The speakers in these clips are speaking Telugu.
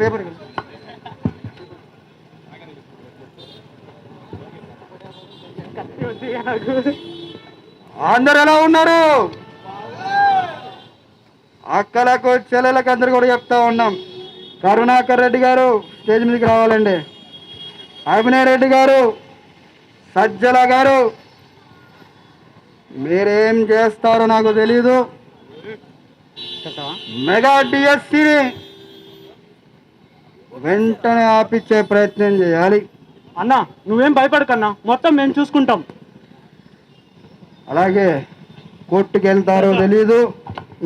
పేపర్ అందరు ఎలా ఉన్నారు? అక్కలకు చెల్లెలకు అందరు కూడా చెప్తా ఉన్నాం, కరుణాకర్ రెడ్డి గారు స్టేజ్ మీదకి రావాలండి. అభినయ్ రెడ్డి గారు, సజ్జల గారు, మీరేం చేస్తారో నాకు తెలీదు. మెగా డిఎస్సిని వెంటనే ఆపిచ్చే ప్రయత్నం చేయాలి. అన్నా నువ్వేం భయపడకన్నా, మొత్తం మేము చూసుకుంటాం. అలాగే కోర్టుకి వెళ్తారో తెలీదు,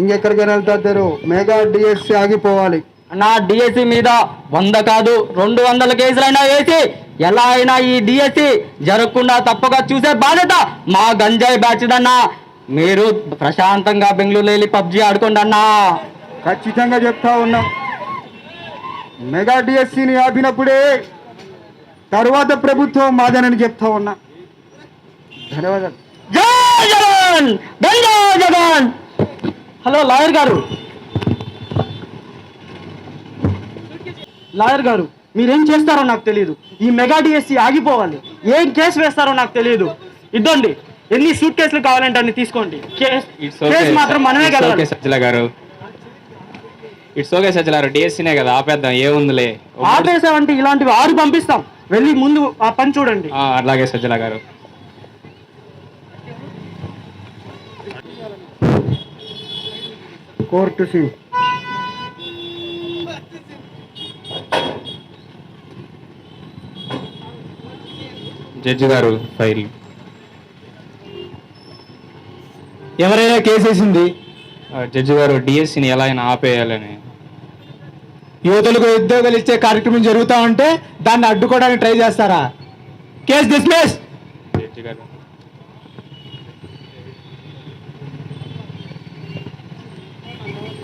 ఇంకెక్కడికైనా వెళ్తారు. మెగా డిఎస్సి ఆగిపోవాలి. నా డిఎస్సి మీద 100 కాదు 200 కేసులైనా వేసి ఎలా అయినా ఈ డిఎస్సి జరగకుండా తప్పగా చూసే బాధ్యత మా గంజాయి బ్యాచ్దన్నా. మీరు ప్రశాంతంగా బెంగళూరు వెళ్ళి పబ్జి ఆడుకోండి అన్నా. ఖచ్చితంగా చెప్తా ఉన్నాం, మెగా డిఎస్సిని ఆపినప్పుడే తర్వాత ప్రభుత్వం మాదనని చెప్తా ఉన్నా. ధన్యవాదాలు. జై జగన్, గంజా జగన్. హలో లాయర్ గారు, లాయర్ గారు మీరేం చేస్తారో నాకు తెలియదు. ఈ మెగా డిఎస్సి ఆగిపోవాలి. ఏం కేసు వేస్తారో నాకు తెలియదు. ఇద్దండి, ఎన్ని సూట్ కేసులు కావాలంటే అన్ని తీసుకోండి. కేసు మాత్రం మనమే కదా. సజ్జల గారు, ఇట్స్ ఓకే సజ్జల గారు, డిఎస్సీనే కదా ఆపేద్దాం, ఏముందిలే. ఆపేసామంటే ఇలాంటివి 6 పంపిస్తాం. వెళ్ళి ముందు ఆ పని చూడండి. అలాగే సజ్జల గారు. కోర్టు సి జడ్జి గారు ఫైల్. ఎవరైనా కేసేసింది జడ్జి గారు, డిఎస్సీని ఎలా అయినా ఆపేయాలని. యువతులకు ఉద్యోగాలు ఇచ్చే కార్యక్రమం జరుగుతూ ఉంటే దాన్ని అడ్డుకోవడానికి ట్రై చేస్తారా? Case dismiss. జడ్జి గారు,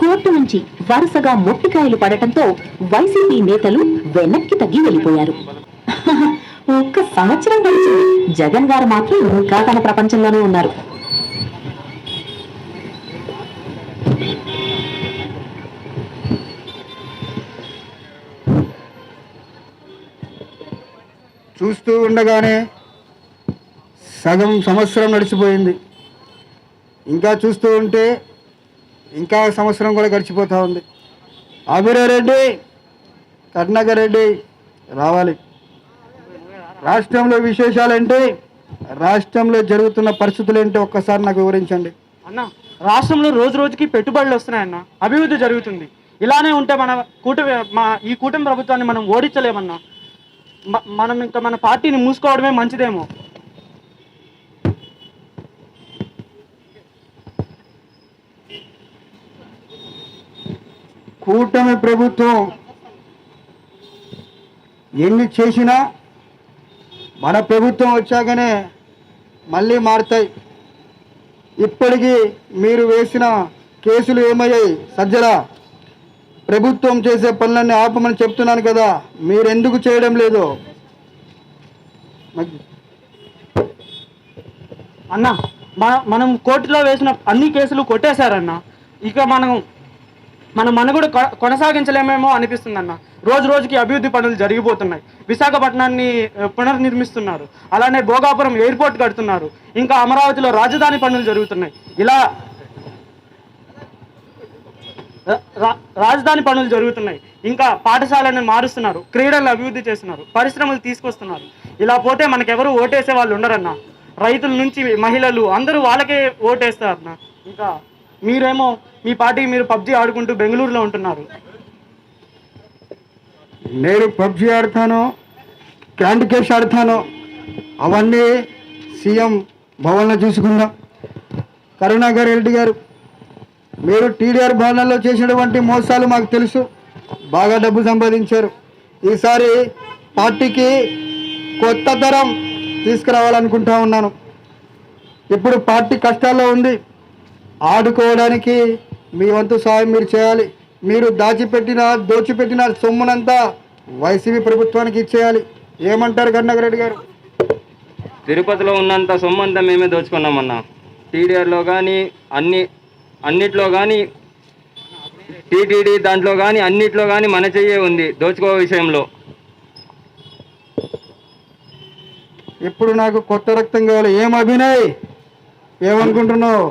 కోర్టు నుంచి వరుసగా మొట్టికాయలు పడటంతో వైసీపీ నేతలు వెనక్కి తగ్గి వెళ్ళిపోయారు. ఒక్క సంవత్సరం గడిచింది, జగన్ గారు మాత్రం ఇంకా తన ప్రపంచంలోనే ఉన్నారు. చూస్తూ ఉండగానే సగం సంవత్సరం నడిచిపోయింది. ఇంకా చూస్తూ ఉంటే ఇంకా సంవత్సరం కూడా గడిచిపోతూ ఉంది. అభినయ్ రెడ్డి, కరుణాకర్ రెడ్డి రావాలి. రాష్ట్రంలో విశేషాలేంటి, రాష్ట్రంలో జరుగుతున్న పరిస్థితులు ఏంటి ఒక్కసారి నాకు వివరించండి. అన్న, రాష్ట్రంలో రోజు రోజుకి పెట్టుబడులు వస్తున్నాయన్న, అభివృద్ధి జరుగుతుంది. ఇలానే ఉంటే ఈ కూటమి ప్రభుత్వాన్ని మనం ఓడించలేమన్నా. మనం ఇంకా మన పార్టీని మూసుకోవడమే మంచిదేమో. కూటమి ప్రభుత్వం ఎన్ని చేసినా మన ప్రభుత్వం వచ్చాకనే మళ్ళీ మారుతాయి. ఇప్పటికీ మీరు వేసిన కేసులు ఏమయ్యాయి? సజ్జల, ప్రభుత్వం చేసే పనులన్నీ ఆపమని చెప్తున్నాను కదా, మీరెందుకు చేయడం లేదు? అన్న, మనం కోర్టులో వేసిన అన్ని కేసులు కొట్టేశారన్న. ఇక మన మనుగడ కొనసాగించలేమేమో అనిపిస్తుంది అన్న. రోజు రోజుకి అభివృద్ధి పనులు జరిగిపోతున్నాయి. విశాఖపట్నాన్ని పునర్నిర్మిస్తున్నారు, అలానే భోగాపురం ఎయిర్పోర్ట్ కడుతున్నారు, ఇంకా అమరావతిలో రాజధాని పనులు జరుగుతున్నాయి. ఇలా రాజధాని పనులు జరుగుతున్నాయి. ఇంకా పాఠశాలను మారుస్తున్నారు, క్రీడలను అభివృద్ధి చేస్తున్నారు, పరిశ్రమలు తీసుకొస్తున్నారు. ఇలా పోతే మనకెవరు ఓటేసే వాళ్ళు ఉండరన్న. రైతుల నుంచి మహిళలు అందరూ వాళ్ళకే ఓటేస్తారు అన్న. ఇంకా మీరేమో మీ పార్టీకి మీరు పబ్జీ ఆడుకుంటూ బెంగళూరులో ఉంటున్నారు. నేను పబ్జి ఆడతాను, క్యాండీ క్రష్ ఆడతాను, అవన్నీ సీఎం భవన్లో చూసుకుందాం. కరుణాకర్ రెడ్డి గారు, మీరు టీడీఆర్ భవనాల్లో చేసినటువంటి మోసాలు మాకు తెలుసు, బాగా డబ్బు సంపాదించారు. ఈసారి పార్టీకి కొత్త తరం తీసుకురావాలనుకుంటా ఉన్నాను. ఇప్పుడు పార్టీ కష్టాల్లో ఉంది, ఆడుకోవడానికి మీ వంతు సాయం మీరు చేయాలి. మీరు దోచిపెట్టిన సొమ్మునంతా వైసీపీ ప్రభుత్వానికి ఇచ్చేయాలి. ఏమంటారు కరుణాకర్ రెడ్డి గారు? తిరుపతిలో ఉన్నంత సొమ్ము అంతా మేమే దోచుకున్నామన్నా. టీడీఆర్లో కానీ అన్నిట్లో కానీ టీటీడీ దాంట్లో కానీ అన్నిట్లో కానీ మన చెయ్యే ఉంది దోచుకో విషయంలో. ఇప్పుడు నాకు కొత్త రక్తం కావాలి. ఏం అభినయ్, ఏమనుకుంటున్నావు?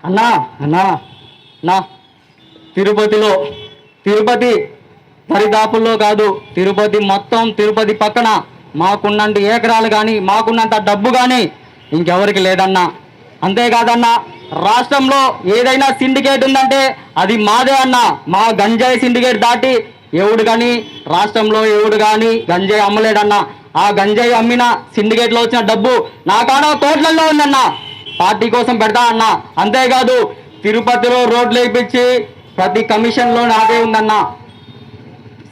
అన్నా తిరుపతి పరిదాపుల్లో కాదు, తిరుపతి పక్కన మాకున్నంత ఏకరాలు కానీ మాకున్నంత డబ్బు కానీ ఇంకెవరికి లేదన్నా. అంతేకాదన్నా, రాష్ట్రంలో ఏదైనా సిండికేట్ ఉందంటే అది మాదే అన్నా. మా గంజాయి సిండికేట్ దాటి రాష్ట్రంలో ఎవడు కానీ గంజాయి అమ్మలేడన్నా. ఆ గంజాయి అమ్మిన సిండికేట్లో వచ్చిన డబ్బు నా కాడ కోట్లలో ఉందన్నా, పార్టీ కోసం పెడతా అన్నా. అంతేకాదు, తిరుపతిలో రోడ్లు వేయించి ప్రతి కమిషన్లో నాదే ఉందన్నా.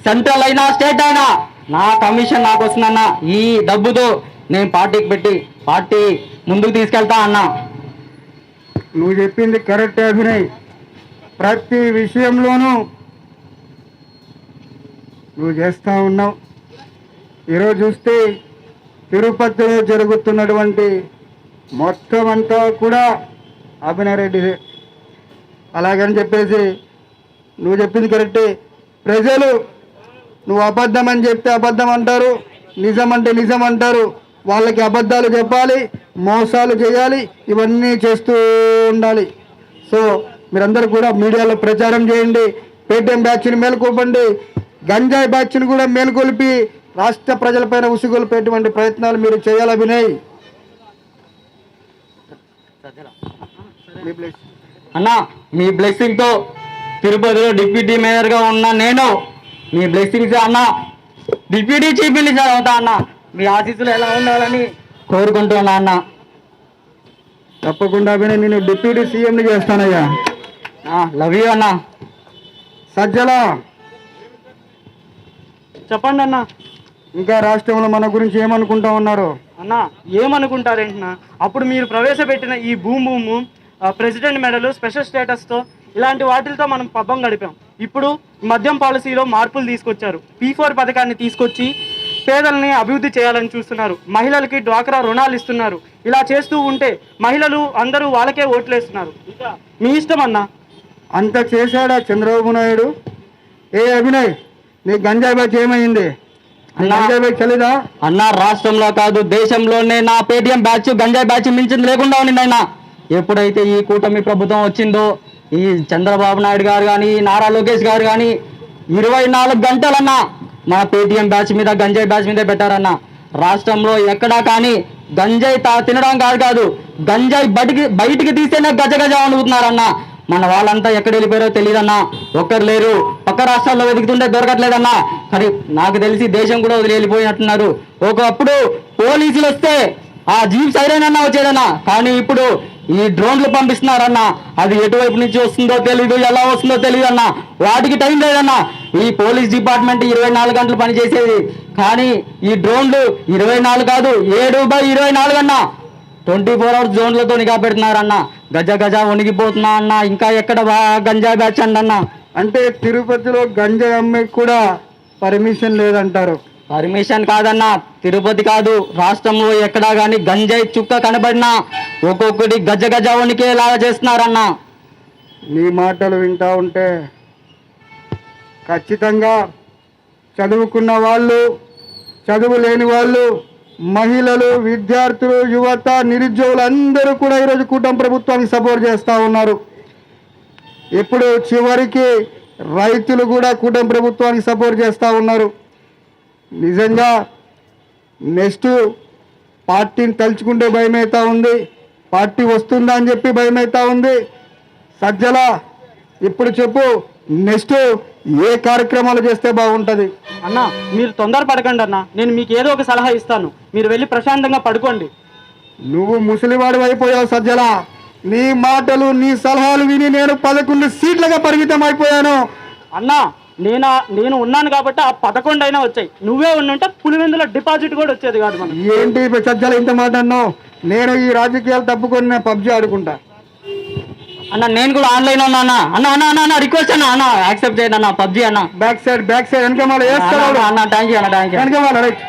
సెంట్రల్ అయినా స్టేట్ అయినా నా కమిషన్ నాకు వస్తుందన్నా. ఈ డబ్బుతో నేను పార్టీకి పెట్టి పార్టీ ముందుకు తీసుకెళ్తా అన్నా. నువ్వు చెప్పింది కరెక్టే అభినయ్. ప్రతి విషయంలోనూ నువ్వు చేస్తూ ఉన్నావు. ఈరోజు చూస్తే తిరుపతిలో జరుగుతున్నటువంటి మొత్తం అంతా కూడా అభినయ్ రెడ్డిదే. అలాగని చెప్పేసి నువ్వు చెప్పింది కరెక్టే. ప్రజలు నువ్వు అబద్ధం అని చెప్తే అబద్ధం అంటారు, నిజం అంటే నిజం అంటారు. వాళ్ళకి అబద్ధాలు చెప్పాలి, మోసాలు చేయాలి, ఇవన్నీ చేస్తూ ఉండాలి. సో మీరందరూ కూడా మీడియాలో ప్రచారం చేయండి. పేటీఎం బ్యాచ్ని మేలుకొల్పండి, గంజాయి బ్యాచ్ని కూడా మేలుకొల్పి రాష్ట్ర ప్రజలపైన ఉసుగొల్పేటువంటి ప్రయత్నాలు మీరు చేయాలి అభినయ్. అన్నా, మీ బ్లెస్సింగ్తో తిరుపతిలో డిప్యూటీ మేయర్గా ఉన్న నేను, మీ బ్లెస్సింగ్స్ అన్నా డిప్యూటీ చీఫ్ మినిస్టర్ అవుతా అన్నా. మీ ఆశీస్సులు ఎలా ఉండాలని కోరుకుంటున్నా అన్న. తప్పకుండా అభినయ్, నేను డిప్యూటీ సీఎంని చేస్తానయ్యా. లవ్ యూ అన్నా. సజ్జల, చెప్పండి అన్న. ఇంకా రాష్ట్రంలో మన గురించి ఏమనుకుంటా ఉన్నారు? అన్న ఏమనుకుంటారేంటన్నా, అప్పుడు మీరు ప్రవేశపెట్టిన ఈ భూము ప్రెసిడెంట్ మెడలు, స్పెషల్ స్టేటస్తో ఇలాంటి వాటిలతో మనం పబ్బం గడిపాం. ఇప్పుడు మద్యం పాలసీలో మార్పులు తీసుకొచ్చారు. P4 పథకాన్ని తీసుకొచ్చి పేదల్ని అభివృద్ధి చేయాలని చూస్తున్నారు. మహిళలకి డ్వాక్రా రుణాలు ఇస్తున్నారు. ఇలా చేస్తూ ఉంటే మహిళలు అందరూ వాళ్ళకే ఓట్లేస్తున్నారు. ఇంకా మీ ఇష్టం అన్నా. అంత చేశాడా చంద్రబాబు నాయుడు? ఏ అభినయ్, నీ గంజాయి బ్యాచ్ ఏమైంది? గంజాయి బ్యాచ్ చలిదా అన్న? రాష్ట్రంలో కాదు దేశంలోనే నా పేటీఎం బ్యాచ్ గంజాయి బ్యాచ్ మించింది లేకుండా ఉంది అయినా. ఎప్పుడైతే ఈ కూటమి ప్రభుత్వం వచ్చిందో, ఈ చంద్రబాబు నాయుడు గారు కానీ నారా లోకేష్ గారు కానీ 24 గంటలన్నా మా పేటీఎం బ్యాచ్ మీద గంజాయి బ్యాచ్ మీదే పెట్టారన్న. రాష్ట్రంలో ఎక్కడా కానీ గంజాయి తినడం కాదు, గంజాయి బయటికి తీస్తేనే గజగజ అనుకుంటున్నారన్న. మన వాళ్ళంతా ఎక్కడ వెళ్ళిపోయారో తెలియదన్నా. ఒక్కరు లేరు, పక్క రాష్ట్రాల్లో వెతుకుతుంటే దొరకట్లేదన్నా. కానీ నాకు తెలిసి దేశం కూడా వదిలి వెళ్ళిపోయినట్టున్నారు. ఒకప్పుడు పోలీసులు వస్తే ఆ జీప్ సైరన్ అన్నా వచ్చేదన్నా, కానీ ఇప్పుడు ఈ డ్రోన్లు పంపిస్తున్నారన్నా. అది ఎటువైపు నుంచి వస్తుందో తెలీదు, ఎలా వస్తుందో తెలియదు అన్న. వాటికి టైం లేదన్నా. ఈ పోలీస్ డిపార్ట్మెంట్ 24 గంటలు పనిచేసేది, కానీ ఈ డ్రోన్లు 24 కాదు 7/24 అన్నా. 24 hours జోన్లతో నిఘా పెడుతున్నారన్న. గజ వణిగిపోతున్నా అన్న. ఇంకా ఎక్కడ గంజాయి బ్యాచ్ అన్న. అంటే తిరుపతిలో గంజాయి అమ్మాయికి కూడా పర్మిషన్ లేదంటారు? పర్మిషన్ కాదన్నా, తిరుపతి కాదు రాష్ట్రంలో ఎక్కడా కానీ గంజాయి చుక్క కనబడినా ఒక్కొక్కటి గజ వణికేలాగా చేస్తున్నారన్న. నీ మాటలు వింటా ఉంటే ఖచ్చితంగా చదువుకున్న వాళ్ళు, చదువు లేని వాళ్ళు, మహిళలు, విద్యార్థులు, యువత, నిరుద్యోగులు అందరూ కూడా ఈరోజు కూటమి ప్రభుత్వానికి సపోర్ట్ చేస్తూ ఉన్నారు. ఇప్పుడు చివరికి రైతులు కూడా కూటమి ప్రభుత్వానికి సపోర్ట్ చేస్తూ ఉన్నారు. నిజంగా నెక్స్ట్ పార్టీని తలుచుకుంటే భయమవుతా ఉంది, పార్టీ వస్తుందా అని చెప్పి భయమవుతా ఉంది. సజ్జల ఇప్పుడు చెప్పు, నెక్స్ట్ ఏ కార్యక్రమాలు చేస్తే బాగుంటుంది? అన్న మీరు తొందరపడకండి అన్న, నేను మీకు ఏదో ఒక సలహా ఇస్తాను, మీరు వెళ్ళి ప్రశాంతంగా పడుకోండి. నువ్వు ముసలివాడు అయిపోయావు సజ్జల. నీ మాటలు నీ సలహాలు విని నేను 11 సీట్లుగా పరిమితం అయిపోయాను. అన్న నేను ఉన్నాను కాబట్టి ఆ 11 అయినా వచ్చాయి. నువ్వే ఉండుంటే పులివెందుల డిపాజిట్ కూడా వచ్చేది కాదు. మనం ఏంటి సజ్జల ఇంత మాట అన్నావు? నేను ఈ రాజకీయాలు తప్పుకొని నేను పబ్జీ ఆడుకుంటా. అన్న నేను కూడా ఆన్లైన్ ఉన్నా అన్న. అన్న అన్న అన్న అన్న రిక్వెస్ట్ అన్న, అన్న యాక్సెప్ట్ చేయండి అన్న, పబ్జీ అన్న. బ్యాక్ సైడ్ వెనకమాల అన్న థ్యాంక్ యూ అన్న, థ్యాంక్ యూ. వెనకమాల రైట్.